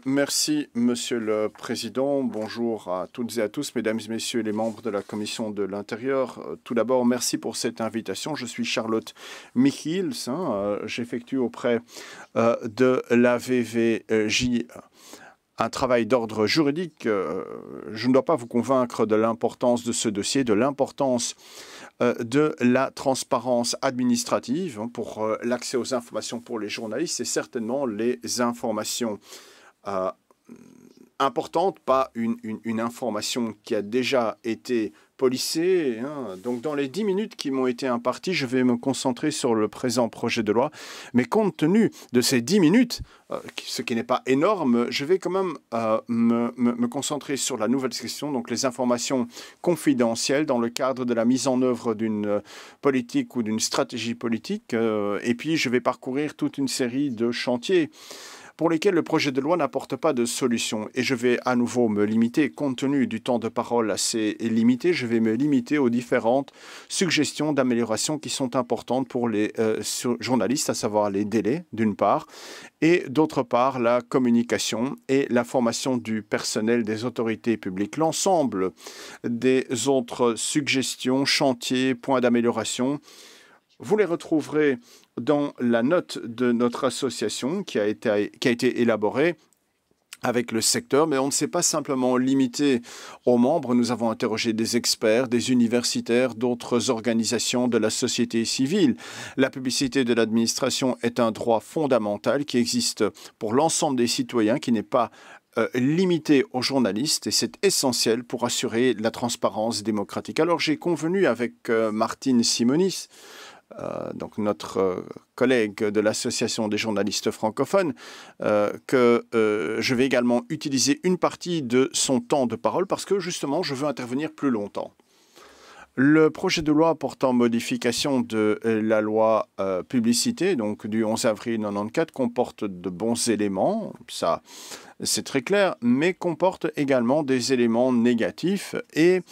Merci, Monsieur le Président. Bonjour à toutes et à tous, Mesdames et Messieurs les membres de la Commission de l'Intérieur. Tout d'abord, merci pour cette invitation. Je suis Charlotte Michiels. J'effectue auprès de la VVJ un travail d'ordre juridique. Je ne dois pas vous convaincre de l'importance de ce dossier, de l'importance de la transparence administrative pour l'accès aux informations pour les journalistes et certainement les informations importante, pas une information qui a déjà été policée. Donc, dans les 10 minutes qui m'ont été imparties, je vais me concentrer sur le présent projet de loi. Mais compte tenu de ces 10 minutes, ce qui n'est pas énorme, je vais quand même me concentrer sur la nouvelle section, donc les informations confidentielles dans le cadre de la mise en œuvre d'une politique ou d'une stratégie politique. Et puis, je vais parcourir toute une série de chantiers pour lesquels le projet de loi n'apporte pas de solution. Et je vais à nouveau me limiter, compte tenu du temps de parole assez limité, je vais me limiter aux différentes suggestions d'amélioration qui sont importantes pour les journalistes, à savoir les délais, d'une part, et d'autre part, la communication et la formation du personnel des autorités publiques. L'ensemble des autres suggestions, chantiers, points d'amélioration, vous les retrouverez dans la note de notre association qui a été élaborée avec le secteur, mais on ne s'est pas simplement limité aux membres. Nous avons interrogé des experts, des universitaires, d'autres organisations de la société civile. La publicité de l'administration est un droit fondamental qui existe pour l'ensemble des citoyens, qui n'est pas limité aux journalistes, et c'est essentiel pour assurer la transparence démocratique. Alors j'ai convenu avec Martine Simonis, donc notre collègue de l'Association des journalistes francophones, que je vais également utiliser une partie de son temps de parole parce que justement je veux intervenir plus longtemps. Le projet de loi portant modification de la loi publicité, donc du 11 avril 1994, comporte de bons éléments, ça c'est très clair, mais comporte également des éléments négatifs et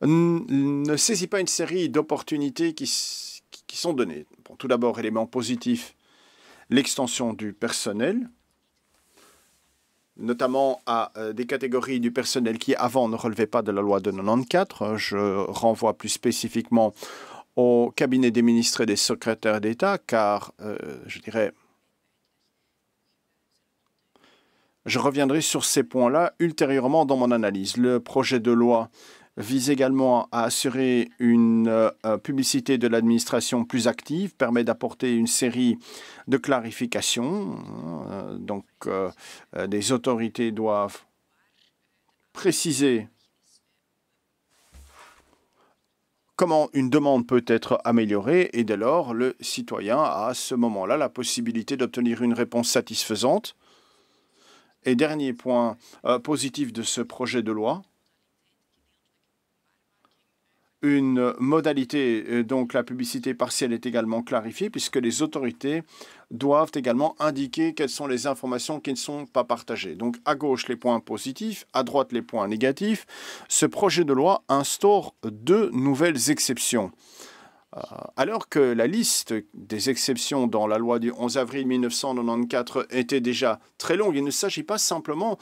ne saisit pas une série d'opportunités qui sont données. Bon, tout d'abord, élément positif, l'extension du personnel, notamment à des catégories du personnel qui avant ne relevaient pas de la loi de 94. Je renvoie plus spécifiquement au cabinet des ministres et des secrétaires d'État, car je reviendrai sur ces points-là ultérieurement dans mon analyse. Le projet de loi vise également à assurer une publicité de l'administration plus active, permet d'apporter une série de clarifications. Donc, des autorités doivent préciser comment une demande peut être améliorée et dès lors, le citoyen a à ce moment-là la possibilité d'obtenir une réponse satisfaisante. Et dernier point positif de ce projet de loi, une modalité, donc la publicité partielle est également clarifiée puisque les autorités doivent également indiquer quelles sont les informations qui ne sont pas partagées. Donc à gauche les points positifs, à droite les points négatifs. Ce projet de loi instaure 2 nouvelles exceptions. Alors que la liste des exceptions dans la loi du 11 avril 1994 était déjà très longue, il ne s'agit pas simplement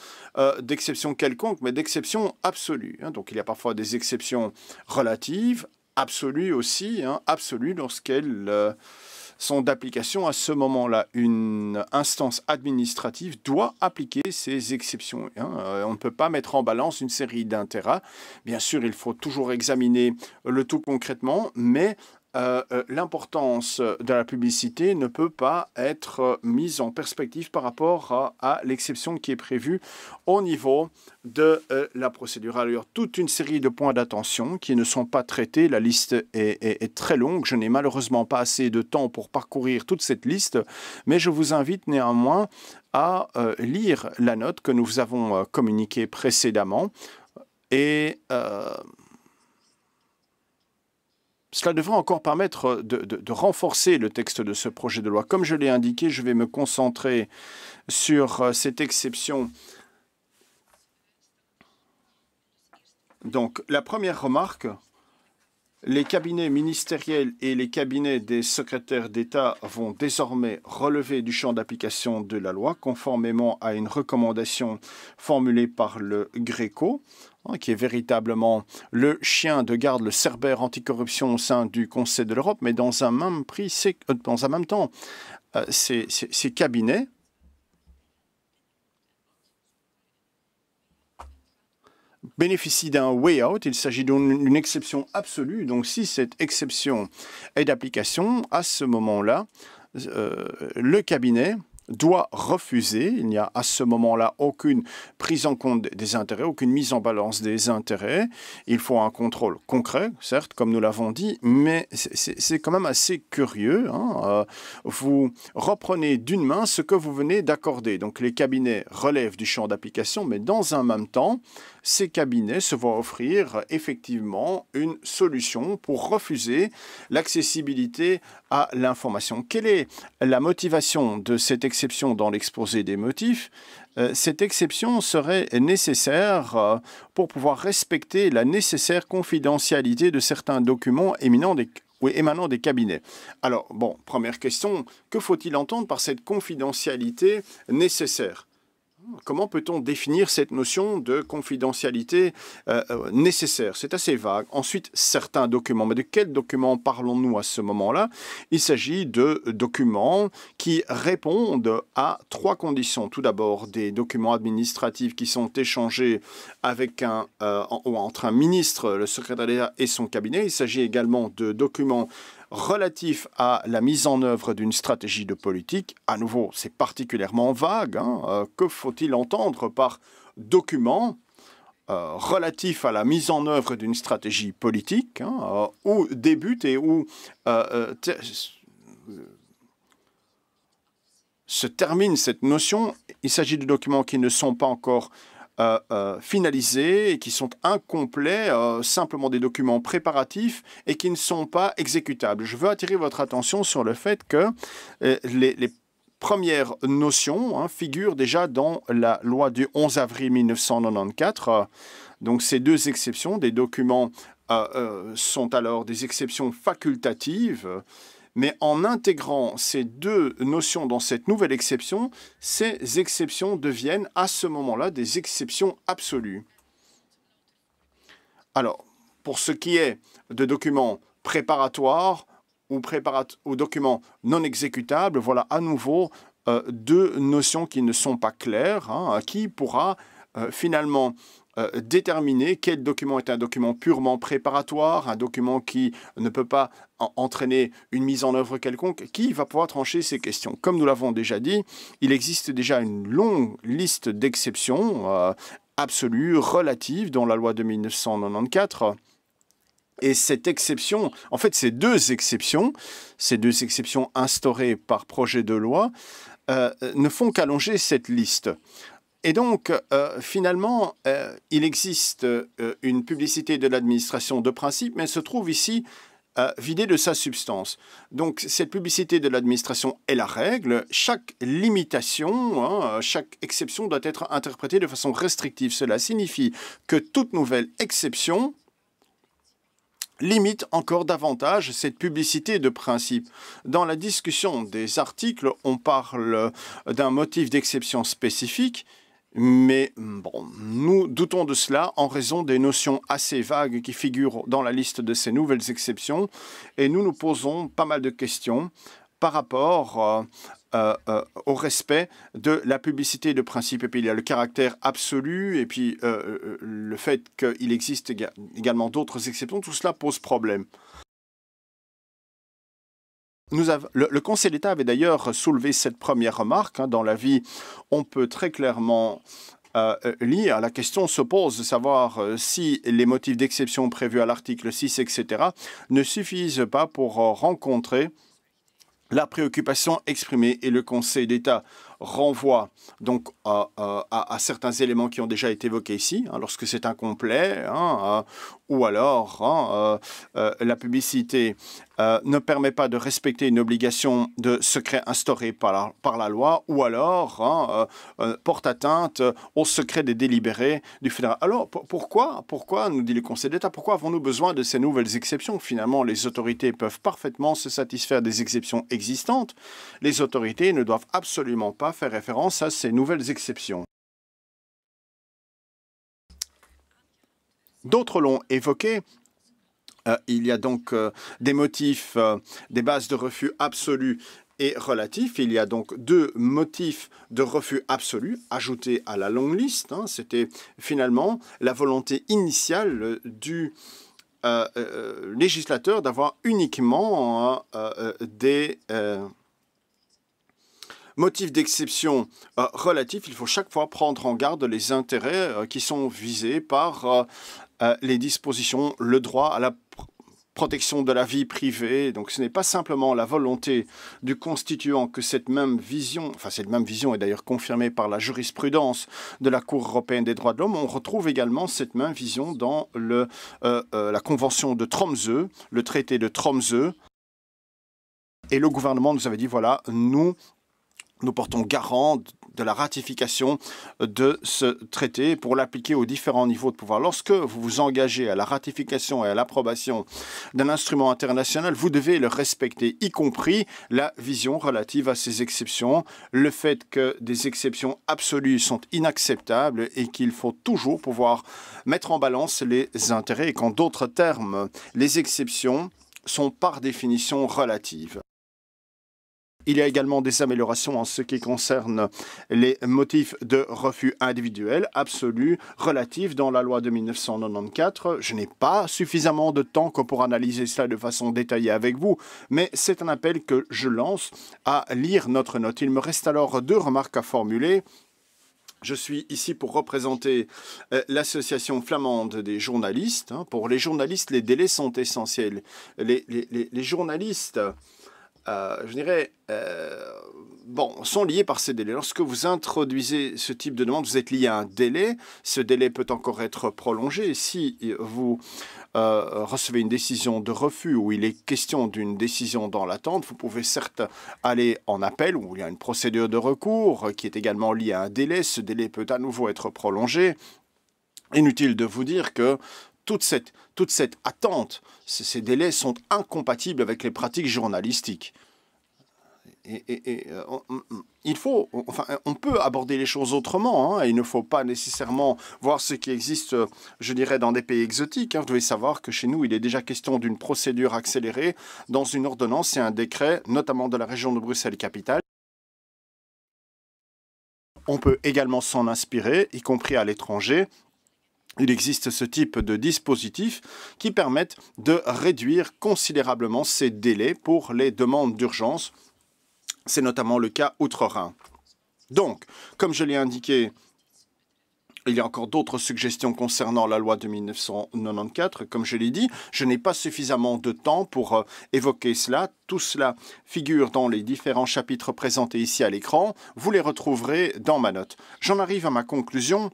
d'exceptions quelconques, mais d'exceptions absolues. Donc il y a parfois des exceptions relatives, absolues aussi, absolues lorsqu'elles sont d'application à ce moment-là. Une instance administrative doit appliquer ces exceptions. On ne peut pas mettre en balance une série d'intérêts. Bien sûr, il faut toujours examiner le tout concrètement, mais l'importance de la publicité ne peut pas être mise en perspective par rapport à l'exception qui est prévue au niveau de la procédure. Alors, toute une série de points d'attention qui ne sont pas traités. La liste est très longue. Je n'ai malheureusement pas assez de temps pour parcourir toute cette liste, mais je vous invite néanmoins à lire la note que nous avons communiquée précédemment et cela devrait encore permettre de renforcer le texte de ce projet de loi. Comme je l'ai indiqué, je vais me concentrer sur cette exception. Donc, la première remarque Les cabinets ministériels et les cabinets des secrétaires d'État vont désormais relever du champ d'application de la loi, conformément à une recommandation formulée par le Gréco, qui est véritablement le chien de garde, le cerbère anticorruption au sein du Conseil de l'Europe, mais dans un même temps, ces cabinets bénéficie d'un way out. Il s'agit d'une exception absolue. Donc, si cette exception est d'application, à ce moment-là, le cabinet doit refuser. Il n'y a à ce moment-là aucune prise en compte des intérêts, aucune mise en balance des intérêts. Il faut un contrôle concret, certes, comme nous l'avons dit, mais c'est quand même assez curieux. Vous reprenez d'une main ce que vous venez d'accorder. Donc les cabinets relèvent du champ d'application, mais dans un même temps, ces cabinets se voient offrir effectivement une solution pour refuser l'accessibilité à l'information. Quelle est la motivation de cette exception dans l'exposé des motifs? Cette exception serait nécessaire pour pouvoir respecter la nécessaire confidentialité de certains documents émanant des cabinets. Alors, bon, première question, que faut-il entendre par cette confidentialité nécessaire? Comment peut-on définir cette notion de confidentialité nécessaire? C'est assez vague. Ensuite, certains documents. Mais de quels documents parlons-nous à ce moment-là? Il s'agit de documents qui répondent à trois conditions. Tout d'abord, des documents administratifs qui sont échangés avec entre un ministre, le secrétaire d'État et son cabinet. Il s'agit également de documents relatif à la mise en œuvre d'une stratégie de politique. À nouveau, c'est particulièrement vague. Que faut-il entendre par document relatif à la mise en œuvre d'une stratégie politique, où débute et où se termine cette notion? Il s'agit de documents qui ne sont pas encore finalisés et qui sont incomplets, simplement des documents préparatifs et qui ne sont pas exécutables. Je veux attirer votre attention sur le fait que les premières notions figurent déjà dans la loi du 11 avril 1994. Donc ces deux exceptions, des documents sont alors des exceptions facultatives. Mais en intégrant ces deux notions dans cette nouvelle exception, ces exceptions deviennent à ce moment-là des exceptions absolues. Alors, pour ce qui est de documents préparatoires ou documents non exécutables, voilà à nouveau deux notions qui ne sont pas claires. Qui pourra finalement déterminer quel document est un document purement préparatoire, un document qui ne peut pas entraîner une mise en œuvre quelconque? Qui va pouvoir trancher ces questions? Comme nous l'avons déjà dit, il existe déjà une longue liste d'exceptions absolues, relatives, dans la loi de 1994. Et cette exception, en fait, ces deux exceptions instaurées par projet de loi, ne font qu'allonger cette liste. Et donc, finalement, il existe une publicité de l'administration de principe, mais elle se trouve ici vidée de sa substance. Donc, cette publicité de l'administration est la règle. Chaque limitation, chaque exception doit être interprétée de façon restrictive. Cela signifie que toute nouvelle exception limite encore davantage cette publicité de principe. Dans la discussion des articles, on parle d'un motif d'exception spécifique, mais bon, nous doutons de cela en raison des notions assez vagues qui figurent dans la liste de ces nouvelles exceptions, et nous nous posons pas mal de questions par rapport au respect de la publicité de principe. Et puis il y a le caractère absolu, et puis le fait qu'il existe également d'autres exceptions. Tout cela pose problème. Le Conseil d'État avait d'ailleurs soulevé cette première remarque. Dans l'avis, on peut très clairement lire. La question se pose de savoir si les motifs d'exception prévus à l'article 6, etc., ne suffisent pas pour rencontrer la préoccupation exprimée, et le Conseil d'État renvoie donc à certains éléments qui ont déjà été évoqués ici, lorsque c'est incomplet, ou alors la publicité ne permet pas de respecter une obligation de secret instaurée par la loi, ou alors porte atteinte au secret des délibérés du fédéral. Alors pourquoi, nous dit le Conseil d'État, pourquoi avons-nous besoin de ces nouvelles exceptions? Finalement, les autorités peuvent parfaitement se satisfaire des exceptions existantes. Les autorités ne doivent absolument pas faire référence à ces nouvelles exceptions. D'autres l'ont évoqué. Il y a donc des motifs, des bases de refus absolus et relatifs. Il y a donc 2 motifs de refus absolu ajoutés à la longue liste. C'était finalement la volonté initiale du législateur d'avoir uniquement des motifs d'exception relatifs. Il faut chaque fois prendre en garde les intérêts qui sont visés par les dispositions, le droit à la protection de la vie privée. Donc ce n'est pas simplement la volonté du constituant que cette même vision est d'ailleurs confirmée par la jurisprudence de la Cour européenne des droits de l'homme. On retrouve également cette même vision dans la Convention de Tromsø, le traité de Tromsø. Et le gouvernement nous avait dit, voilà, nous portons garant de la ratification de ce traité pour l'appliquer aux différents niveaux de pouvoir. Lorsque vous vous engagez à la ratification et à l'approbation d'un instrument international, vous devez le respecter, y compris la vision relative à ces exceptions, le fait que des exceptions absolues sont inacceptables et qu'il faut toujours pouvoir mettre en balance les intérêts et qu'en d'autres termes, les exceptions sont par définition relatives. Il y a également des améliorations en ce qui concerne les motifs de refus individuels, absolus, relatifs dans la loi de 1994. Je n'ai pas suffisamment de temps pour analyser cela de façon détaillée avec vous, mais c'est un appel que je lance à lire notre note. Il me reste alors 2 remarques à formuler. Je suis ici pour représenter l'association flamande des journalistes. Pour les journalistes, les délais sont essentiels. Les journalistes... je dirais, sont liés par ces délais. Lorsque vous introduisez ce type de demande, vous êtes lié à un délai. Ce délai peut encore être prolongé. Si vous recevez une décision de refus ou il est question d'une décision dans l'attente, vous pouvez certes aller en appel où il y a une procédure de recours qui est également liée à un délai. Ce délai peut à nouveau être prolongé. Inutile de vous dire que toute cette attente, ces délais sont incompatibles avec les pratiques journalistiques. On peut aborder les choses autrement. Il ne faut pas nécessairement voir ce qui existe, je dirais, dans des pays exotiques. Vous devez savoir que chez nous, il est déjà question d'une procédure accélérée dans une ordonnance et un décret, notamment de la région de Bruxelles-Capitale. On peut également s'en inspirer, y compris à l'étranger. Il existe ce type de dispositifs qui permettent de réduire considérablement ces délais pour les demandes d'urgence. C'est notamment le cas outre-Rhin. Donc, comme je l'ai indiqué, il y a encore d'autres suggestions concernant la loi de 1994. Comme je l'ai dit, je n'ai pas suffisamment de temps pour évoquer cela. Tout cela figure dans les différents chapitres présentés ici à l'écran. Vous les retrouverez dans ma note. J'en arrive à ma conclusion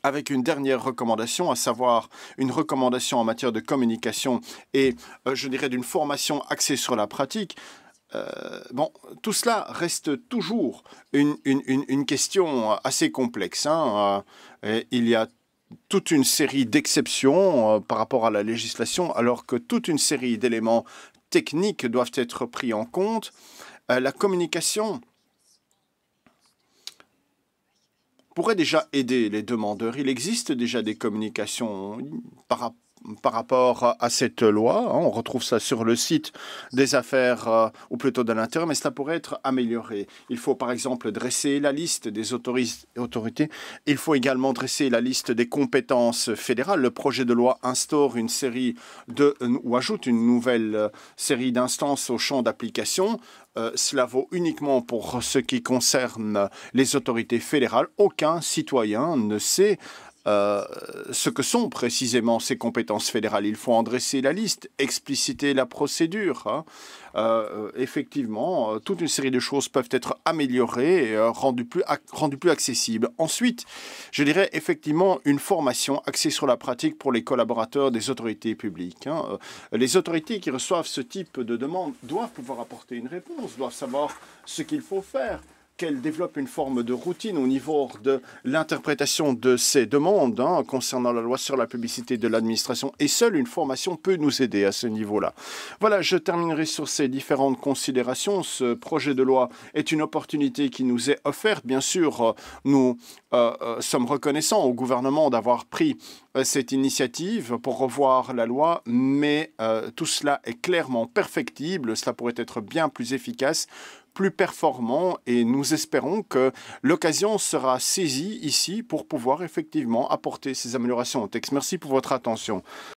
avec une dernière recommandation, à savoir une recommandation en matière de communication et, je dirais, d'une formation axée sur la pratique. Tout cela reste toujours une question assez complexe. Il y a toute une série d'exceptions par rapport à la législation, alors que toute une série d'éléments techniques doivent être pris en compte. La communication pourrait déjà aider les demandeurs. Il existe déjà des communications par rapport à cette loi. On retrouve ça sur le site des affaires, ou plutôt de l'intérieur, mais cela pourrait être amélioré. Il faut par exemple dresser la liste des autorités. Il faut également dresser la liste des compétences fédérales. Le projet de loi instaure une série ou ajoute une nouvelle série d'instances au champ d'application. Cela vaut uniquement pour ce qui concerne les autorités fédérales. Aucun citoyen ne sait ce que sont précisément ces compétences fédérales. Il faut en dresser la liste, expliciter la procédure. Hein. Effectivement, toute une série de choses peuvent être améliorées et rendues plus accessibles. Ensuite, je dirais effectivement une formation axée sur la pratique pour les collaborateurs des autorités publiques. Hein. Les autorités qui reçoivent ce type de demande doivent pouvoir apporter une réponse, doivent savoir ce qu'il faut faire, qu'elle développe une forme de routine au niveau de l'interprétation de ces demandes hein, concernant la loi sur la publicité de l'administration. Et seule une formation peut nous aider à ce niveau-là. Voilà, je terminerai sur ces différentes considérations. Ce projet de loi est une opportunité qui nous est offerte. Bien sûr, nous sommes reconnaissants au gouvernement d'avoir pris cette initiative pour revoir la loi, mais tout cela est clairement perfectible. Cela pourrait être bien plus efficace, plus performant, et nous espérons que l'occasion sera saisie ici pour pouvoir effectivement apporter ces améliorations au texte. Merci pour votre attention.